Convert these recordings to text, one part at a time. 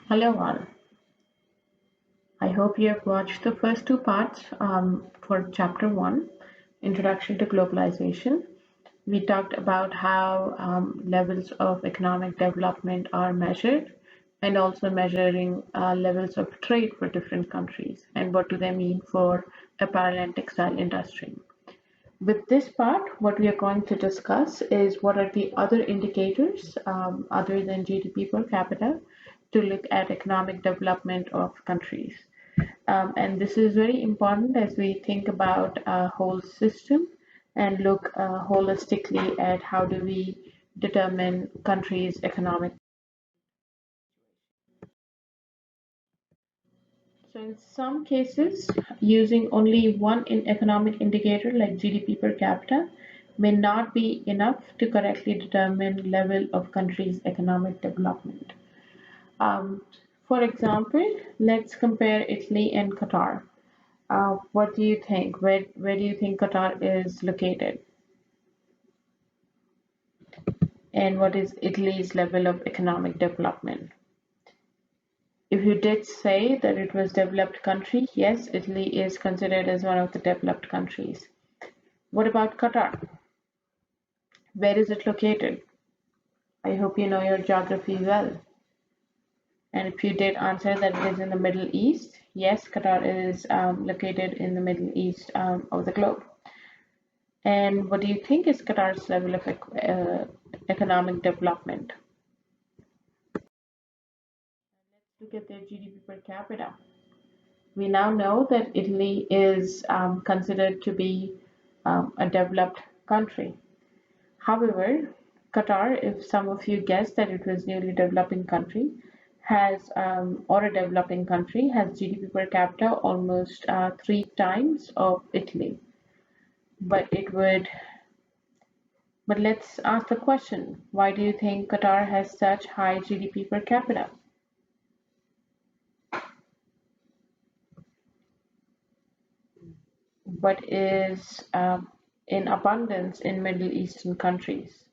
Hello all. I hope you have watched the first two parts for chapter 1, Introduction to Globalization. We talked about how levels of economic development are measured and also measuring levels of trade for different countries and what do they mean for apparel and textile industry. With this part, what we are going to discuss is what are the other indicators other than GDP per capita to look at economic development of countries. And this is very important as we think about a whole system and look holistically at how do we determine countries' economic. So in some cases, using only one economic indicator like GDP per capita may not be enough to correctly determine level of country's economic development. Um, for example, let's compare Italy and Qatar. What do you think? Where do you think Qatar is located? And what is Italy's level of economic development? If you did say that it was developed country, yes, Italy is considered as one of the developed countries. What about Qatar? Where is it located? I hope you know your geography well. And if you did answer that it is in the Middle East, yes, Qatar is located in the Middle East of the globe. And what do you think is Qatar's level of economic development? Look at their GDP per capita. We now know that Italy is considered to be a developed country. However, Qatar, if some of you guessed that it was newly developing country, has or a developing country has GDP per capita almost 3 times of Italy. But it would. But let's ask the question: why do you think Qatar has such high GDP per capita? What is in abundance in Middle Eastern countries?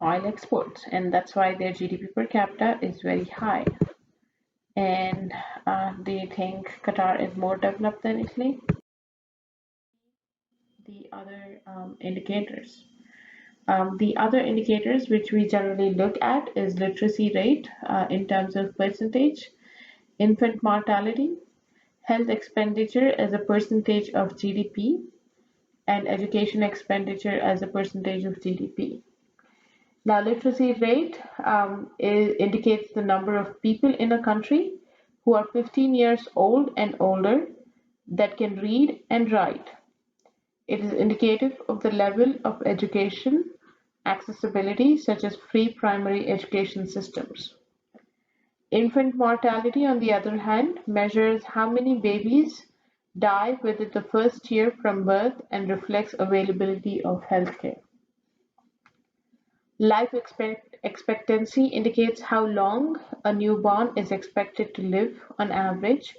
Oil exports, and that's why their GDP per capita is very high. And do you think Qatar is more developed than Italy? The other indicators. The other indicators which we generally look at is literacy rate in terms of percentage, infant mortality, health expenditure as a percentage of GDP, and education expenditure as a percentage of GDP. Now, literacy rate indicates the number of people in a country who are 15 years old and older that can read and write. It is indicative of the level of education accessibility, such as free primary education systems. Infant mortality, on the other hand, measures how many babies die within the first year from birth and reflects availability of healthcare. Life expectancy indicates how long a newborn is expected to live on average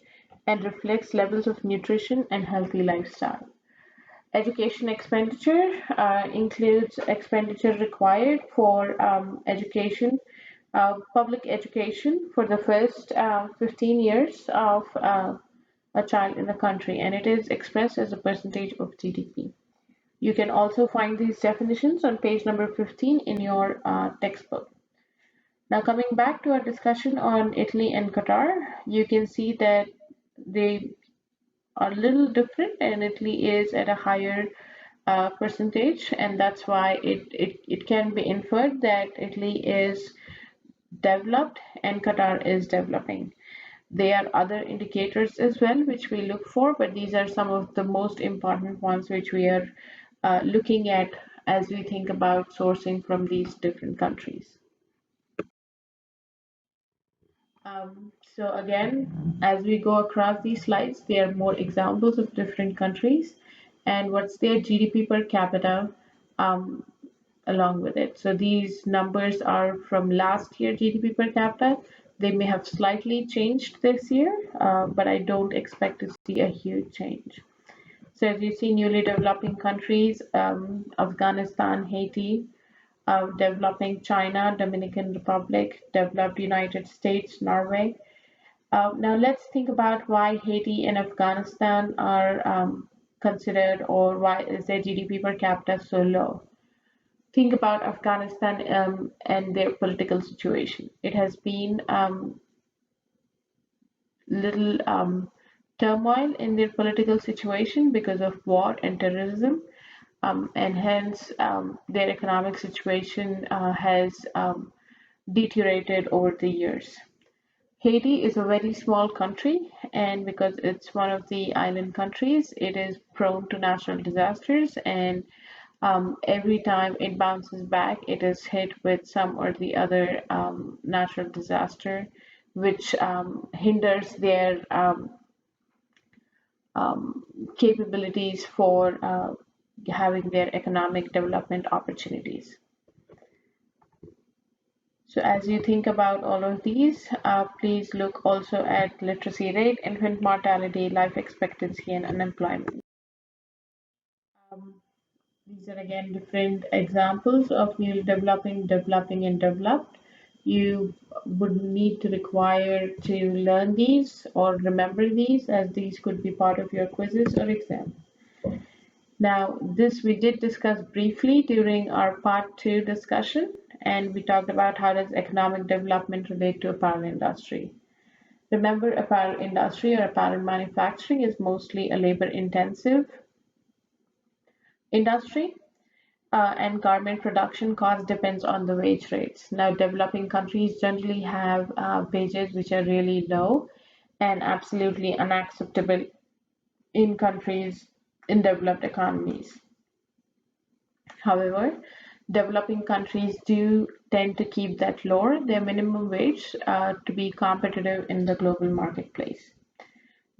and reflects levels of nutrition and healthy lifestyle. Education expenditure includes expenditure required for education, public education for the first 15 years of a child in the country, and it is expressed as a percentage of GDP. You can also find these definitions on page number 15 in your textbook. Now, coming back to our discussion on Italy and Qatar, you can see that they are a little different, and Italy is at a higher percentage, and that's why it can be inferred that Italy is developed and Qatar is developing. There are other indicators as well which we look for, but these are some of the most important ones which we are looking at as we think about sourcing from these different countries. So again, as we go across these slides, there are more examples of different countries and what's their GDP per capita um, along with it. So these numbers are from last year GDP per capita. They may have slightly changed this year, but I don't expect to see a huge change. So as you see, newly developing countries, Afghanistan, Haiti, developing China, Dominican Republic, developed United States, Norway. Now let's think about why Haiti and Afghanistan are considered, or why is their GDP per capita so low. Think about Afghanistan and their political situation. It has been little turmoil in their political situation because of war and terrorism, and hence their economic situation has deteriorated over the years. Haiti is a very small country, and because it's one of the island countries, it is prone to natural disasters. And every time it bounces back, it is hit with some or the other natural disaster, which hinders their um, capabilities for having their economic development opportunities. So as you think about all of these, please look also at literacy rate, infant mortality, life expectancy, and unemployment. Um, these are again different examples of newly developing, developing, and developed. You would need to require to learn these or remember these, as these could be part of your quizzes or exams. Now, this we did discuss briefly during our part two discussion, and we talked about how does economic development relate to apparel industry. Remember, apparel industry or apparel manufacturing is mostly a labor intensive industry, and garment production cost depends on the wage rates. Now, developing countries generally have wages which are really low and absolutely unacceptable in countries in developed economies. However, developing countries do tend to keep that lower, their minimum wage, to be competitive in the global marketplace.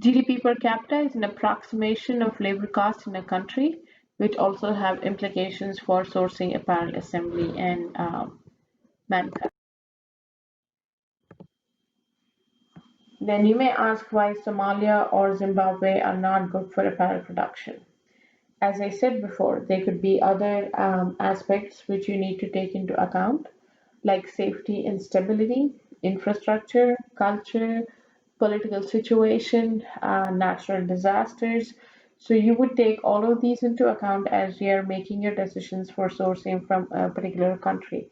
GDP per capita is an approximation of labor costs in a country, which also have implications for sourcing apparel assembly and manufacturing. Then you may ask why Somalia or Zimbabwe are not good for apparel production. As I said before, there could be other aspects which you need to take into account, like safety and stability, infrastructure, culture, political situation, natural disasters. So you would take all of these into account as you are making your decisions for sourcing from a particular country.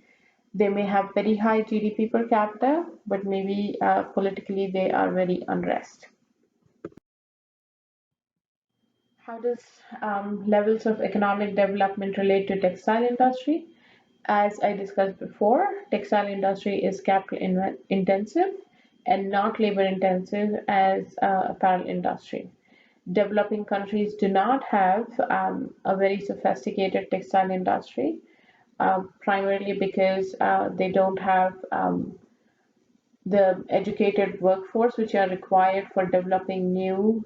They may have very high GDP per capita, but maybe politically they are very unrest. How does levels of economic development relate to textile industry? As I discussed before, textile industry is capital intensive and not labor intensive as apparel industry. Developing countries do not have a very sophisticated textile industry, primarily because they don't have the educated workforce which are required for developing new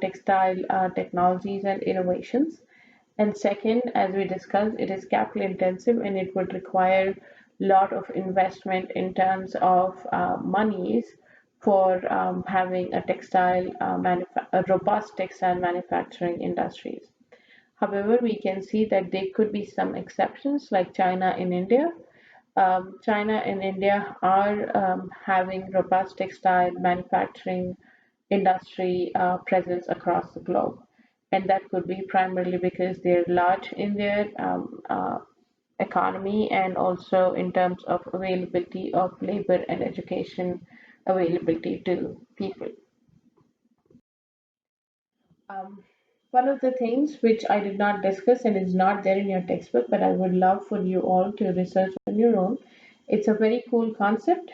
textile technologies and innovations. And second, as we discussed, it is capital intensive and it would require a lot of investment in terms of monies for having a robust textile manufacturing industries. However, we can see that there could be some exceptions like China and India. China and India are having robust textile manufacturing industry presence across the globe. And that could be primarily because they're large in their economy and also in terms of availability of labor and education availability to people. Um, One of the things which I did not discuss and is not there in your textbook, but I would love for you all to research on your own. It's a very cool concept.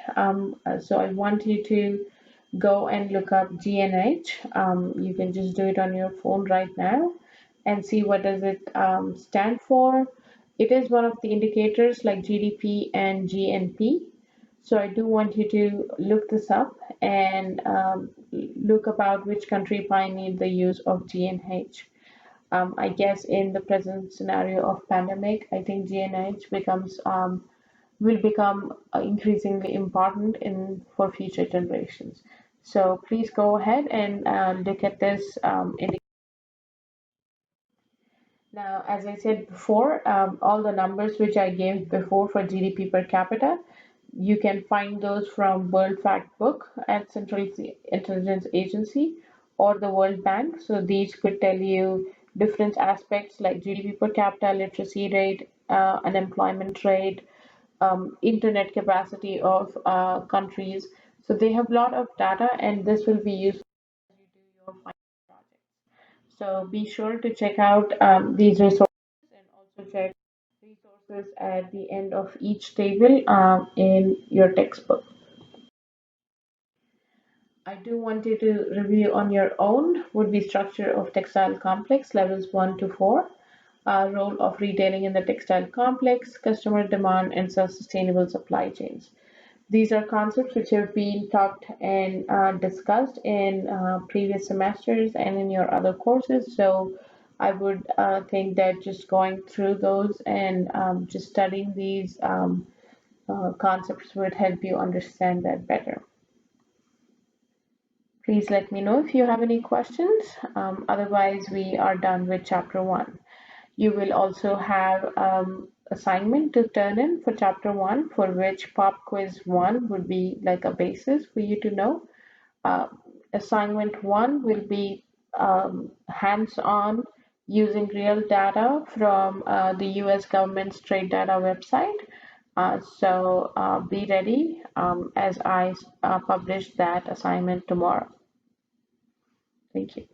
So I want you to go and look up GNH. You can just do it on your phone right now and see what does it stand for. It is one of the indicators like GDP and GNP. So I do want you to look this up and look about which country pioneered the use of GNH. I guess in the present scenario of pandemic, I think GNH becomes will become increasingly important in for future generations. So please go ahead and look at this. Now, as I said before, all the numbers which I gave before for GDP per capita, you can find those from World Fact Book at Central Intelligence Agency or the World Bank. So these could tell you different aspects like GDP per capita, literacy rate, unemployment rate, internet capacity of countries. So they have a lot of data, and this will be useful as you do your final projects. So be sure to check out these resources and also check resources at the end of each table in your textbook. I do want you to review on your own would be structure of textile complex levels 1 to 4, role of retailing in the textile complex, customer demand, and sustainable supply chains. These are concepts which have been taught and discussed in previous semesters and in your other courses. So I would think that just going through those and just studying these concepts would help you understand that better. Please let me know if you have any questions. Otherwise, we are done with chapter one. You will also have assignment to turn in for chapter one, for which pop quiz one would be like a basis for you to know. Uh, Assignment one will be hands-on using real data from the US government's trade data website. So be ready as I publish that assignment tomorrow. Thank you.